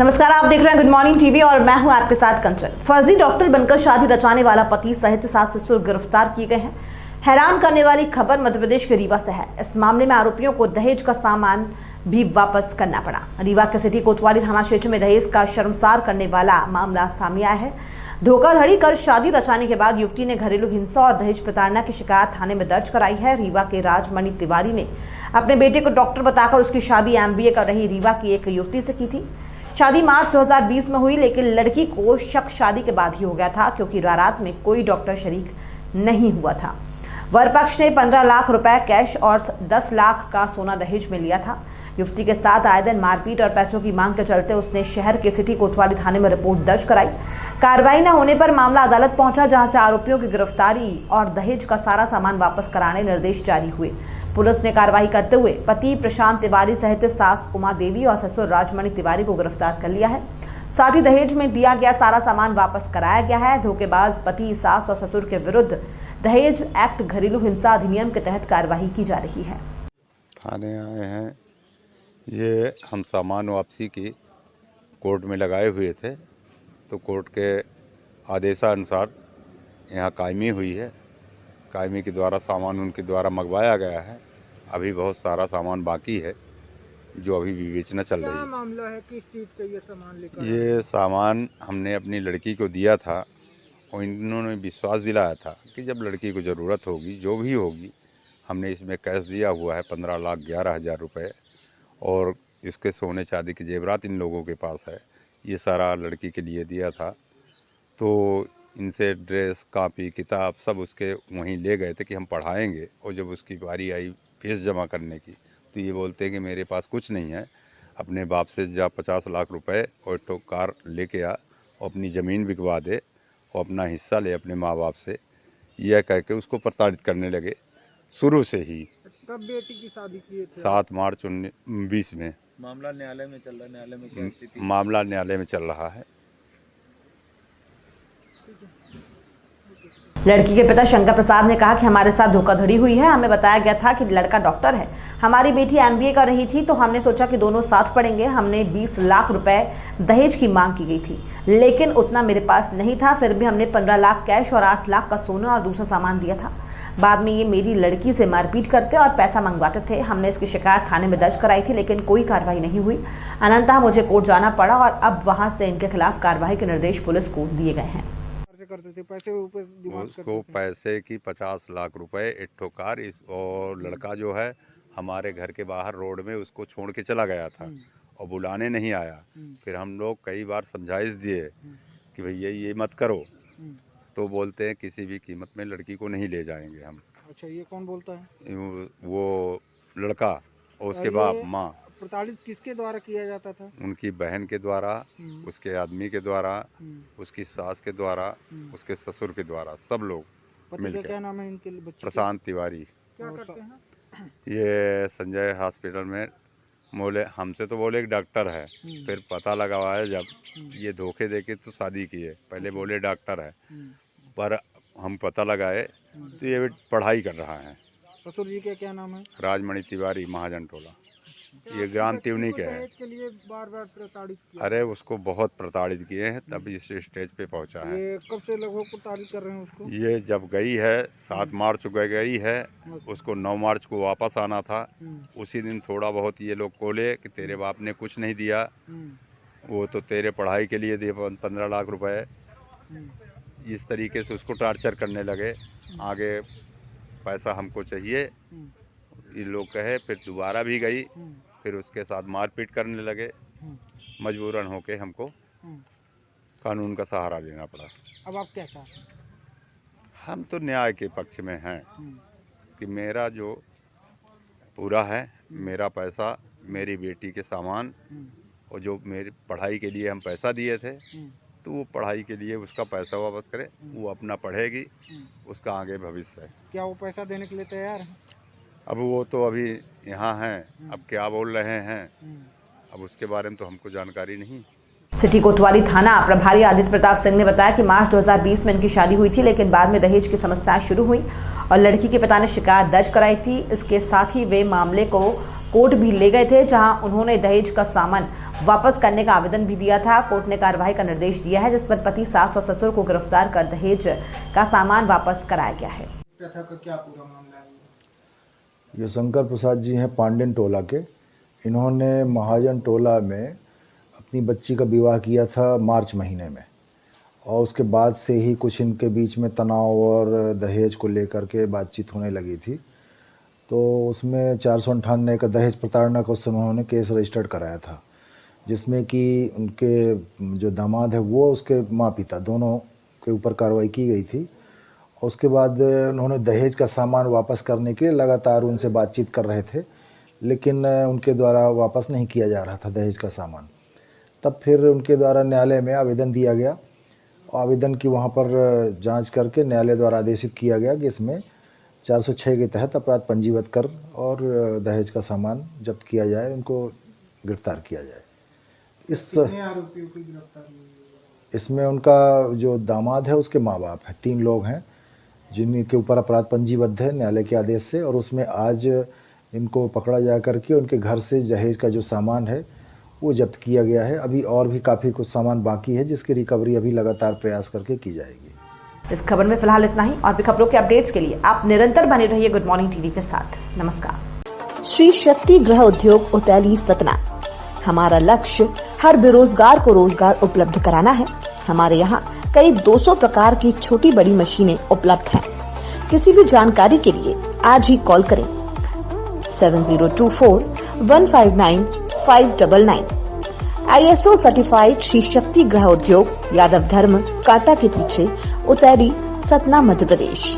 नमस्कार, आप देख रहे हैं गुड मॉर्निंग टीवी और मैं हूं आपके साथ कंचन। फर्जी डॉक्टर बनकर शादी रचाने वाला पति सहित 7 ससुर गिरफ्तार किए गए हैं। हैरान करने वाली खबर मध्य प्रदेश के रीवा से है। इस मामले में आरोपियों को दहेज का सामान भी वापस करना पड़ा। रीवा के सिटी कोतवाली थाना क्षेत्र में दहेज का शर्मसार करने वाला मामला सामने आया है। धोखाधड़ी कर शादी रचाने के बाद युवती ने घरेलू हिंसा और दहेज प्रताड़ना की शिकायत थाने में दर्ज कराई है। रीवा के राजमणि तिवारी ने अपने बेटे को डॉक्टर बताकर उसकी शादी MBA कर रही रीवा की एक युवती से की थी। शादी मार्च 2020 में हुई, लेकिन लड़की को शक शादी के बाद ही हो गया था, क्योंकि बारात में कोई डॉक्टर शरीक नहीं हुआ था। वर पक्ष ने 15 लाख रुपए कैश और 10 लाख का सोना दहेज में लिया था। युवती के साथ आए दिन मारपीट और पैसों की मांग के चलते उसने शहर के सिटी कोतवाली थाने में रिपोर्ट दर्ज कराई। कार्रवाई न होने पर मामला अदालत पहुंचा, जहां से आरोपियों की गिरफ्तारी और दहेज का सारा सामान वापस कराने निर्देश जारी हुए। पुलिस ने कार्रवाई करते हुए पति प्रशांत तिवारी सहित सास उमा देवी और ससुर राजमणि तिवारी को गिरफ्तार कर लिया है। साथ ही दहेज में दिया गया सारा सामान वापस कराया गया है। धोखेबाज पति, सास और ससुर के विरुद्ध दहेज एक्ट घरेलू हिंसा अधिनियम के तहत कार्रवाई की जा रही है। थाने आए हैं, ये हम सामान वापसी की कोर्ट में लगाए हुए थे, तो कोर्ट के आदेशानुसार यहाँ कायमी हुई है। कायमी के द्वारा सामान उनके द्वारा मंगवाया गया है। अभी बहुत सारा सामान बाकी है जो अभी विवेचना चल रही है। क्या मामला है, किस चीज़ का ये सामान लेकर? ये सामान हमने अपनी लड़की को दिया था और इन्होंने विश्वास दिलाया था कि जब लड़की को ज़रूरत होगी, जो भी होगी, हमने इसमें कैश दिया हुआ है 15,11,000 रुपये और इसके सोने चांदी के जेवरात इन लोगों के पास है। ये सारा लड़की के लिए दिया था, तो इनसे ड्रेस, कापी, किताब सब उसके वहीं ले गए थे कि हम पढ़ाएंगे। और जब उसकी बारी आई फीस जमा करने की, तो ये बोलते हैं कि मेरे पास कुछ नहीं है, अपने बाप से जा 50 लाख रुपए और तो कार लेके आ और अपनी ज़मीन बिकवा दे और अपना हिस्सा ले अपने माँ बाप से। यह कह के उसको प्रताड़ित करने लगे शुरू से ही। कब बेटी की शादी किए थे? 7 मार्च 2020 में। मामला न्यायालय में चल रहा है। न्यायालय में क्या स्थिति? मामला न्यायालय में चल रहा है। लड़की के पिता शंकर प्रसाद ने कहा कि हमारे साथ धोखाधड़ी हुई है। हमें बताया गया था कि लड़का डॉक्टर है, हमारी बेटी MBA कर रही थी, तो हमने सोचा कि दोनों साथ पढ़ेंगे। हमने 20 लाख रुपए दहेज की मांग की गई थी, लेकिन उतना मेरे पास नहीं था। फिर भी हमने 15 लाख कैश और 8 लाख का सोना और दूसरा सामान दिया था। बाद में ये मेरी लड़की से मारपीट करते और पैसा मंगवाते थे। हमने इसकी शिकायत थाने में दर्ज कराई थी, लेकिन कोई कार्रवाई नहीं हुई। अनंतः मुझे कोर्ट जाना पड़ा और अब वहां से इनके खिलाफ कार्रवाई के निर्देश पुलिस को दिए गए हैं। करते थे पैसे उसको पैसे की 50 लाख रुपए एक ठोकार इस, और लड़का जो है हमारे घर के बाहर रोड में उसको छोड़ के चला गया था और बुलाने नहीं आया। फिर हम लोग कई बार समझाइश दिए कि भैया ये मत करो, तो बोलते हैं किसी भी कीमत में लड़की को नहीं ले जाएंगे हम। अच्छा, ये कौन बोलता है? वो लड़का और उसके बाप माँ। प्रताड़ित किसके द्वारा किया जाता था? उनकी बहन के द्वारा, उसके आदमी के द्वारा, उसकी सास के द्वारा, उसके ससुर के द्वारा, सब लोग मिलकर। क्या नाम है इनके बच्चे? प्रशांत तिवारी। क्या करते हैं? ये संजय हॉस्पिटल में बोले, हमसे तो बोले एक डॉक्टर है, फिर पता लगा हुआ है जब ये धोखे देके तो शादी की है। पहले बोले डॉक्टर है, पर हम पता लगाए तो ये पढ़ाई कर रहा है। ससुर जी का क्या नाम है? राजमणि तिवारी, महाजन टोला। ये ग्राम त्यूनी के है। के लिए बार-बार प्रताड़ित किया? अरे उसको बहुत प्रताड़ित किए हैं, तब इस स्टेज पे पहुंचा है। ये कब से लगभग प्रताड़ित कर रहे हैं उसको? ये जब गई है 7 मार्च को गई है, उसको 9 मार्च को वापस आना था। उसी दिन थोड़ा बहुत ये लोग कोले कि तेरे बाप ने कुछ नहीं दिया, वो तो तेरे पढ़ाई के लिए दिए 15 लाख रुपए। इस तरीके से उसको टार्चर करने लगे। आगे पैसा हमको चाहिए, ये लोग कहे। फिर दोबारा भी गई, फिर उसके साथ मारपीट करने लगे। मजबूरन होके हमको कानून का सहारा लेना पड़ा। अब आप क्या चाहते हैं? हम तो न्याय के पक्ष में हैं कि मेरा जो पूरा है, मेरा पैसा, मेरी बेटी के सामान और जो मेरी पढ़ाई के लिए हम पैसा दिए थे, तो वो पढ़ाई के लिए उसका पैसा वापस करे। वो अपना पढ़ेगी, उसका आगे भविष्य है। क्या वो पैसा देने के लिए तैयार है? अब वो तो अभी यहाँ हैं, अब क्या बोल रहे हैं, अब उसके बारे में तो हमको जानकारी नहीं। सिटी कोतवाली थाना प्रभारी आदित्य प्रताप सिंह ने बताया कि मार्च 2020 में इनकी शादी हुई थी, लेकिन बाद में दहेज की समस्याएं शुरू हुई और लड़की के पिता ने शिकायत दर्ज कराई थी। इसके साथ ही वे मामले को कोर्ट भी ले गए थे, जहां उन्होंने दहेज का सामान वापस करने का आवेदन भी दिया था। कोर्ट ने कार्रवाई का निर्देश दिया है, जिस पर पति, सास और ससुर को गिरफ्तार कर दहेज का सामान वापस कराया गया है। प्रथा का क्या पूरा मामला है? ये शंकर प्रसाद जी हैं पांडेन टोला के। इन्होंने महाजन टोला में अपनी बच्ची का विवाह किया था मार्च महीने में, और उसके बाद से ही कुछ इनके बीच में तनाव और दहेज को लेकर के बातचीत होने लगी थी। तो उसमें 498 का दहेज प्रताड़ना का उस समय उन्होंने केस रजिस्टर्ड कराया था, जिसमें कि उनके जो दामाद है वो उसके माँ पिता दोनों के ऊपर कार्रवाई की गई थी। और उसके बाद उन्होंने दहेज का सामान वापस करने के लिए लगातार उनसे बातचीत कर रहे थे, लेकिन उनके द्वारा वापस नहीं किया जा रहा था दहेज का सामान। तब फिर उनके द्वारा न्यायालय में आवेदन दिया गया। आवेदन की वहाँ पर जांच करके न्यायालय द्वारा आदेशित किया गया कि इसमें 406 के तहत अपराध पंजीबद्ध कर और दहेज का सामान जब्त किया जाए, उनको गिरफ्तार किया जाए। कितने आरोपियों की गिरफ्तारी हुई है? इसमें उनका जो दामाद है उसके माँ बाप हैं, 3 लोग हैं जिनके ऊपर अपराध पंजीबद्ध है न्यायालय के आदेश से। और उसमें आज इनको पकड़ा जा करके उनके घर से दहेज का जो सामान है वो जब्त किया गया है। अभी और भी काफ़ी कुछ सामान बाकी है, जिसकी रिकवरी अभी लगातार प्रयास करके की जाएगी। इस खबर में फिलहाल इतना ही। और भी खबरों के अपडेट्स के लिए आप निरंतर बने रहिए गुड मॉर्निंग टीवी के साथ। नमस्कार। श्री शक्ति गृह उद्योग उतैली सतना। हमारा लक्ष्य हर बेरोजगार को रोजगार उपलब्ध कराना है। हमारे यहाँ करीब 200 प्रकार की छोटी बड़ी मशीनें उपलब्ध हैं। किसी भी जानकारी के लिए आज ही कॉल करें 7024-159-599। ISO सर्टिफाइड श्री शक्ति गृह उद्योग, यादव धर्म, कांटा के पीछे, उतैली, सतना, मध्य प्रदेश।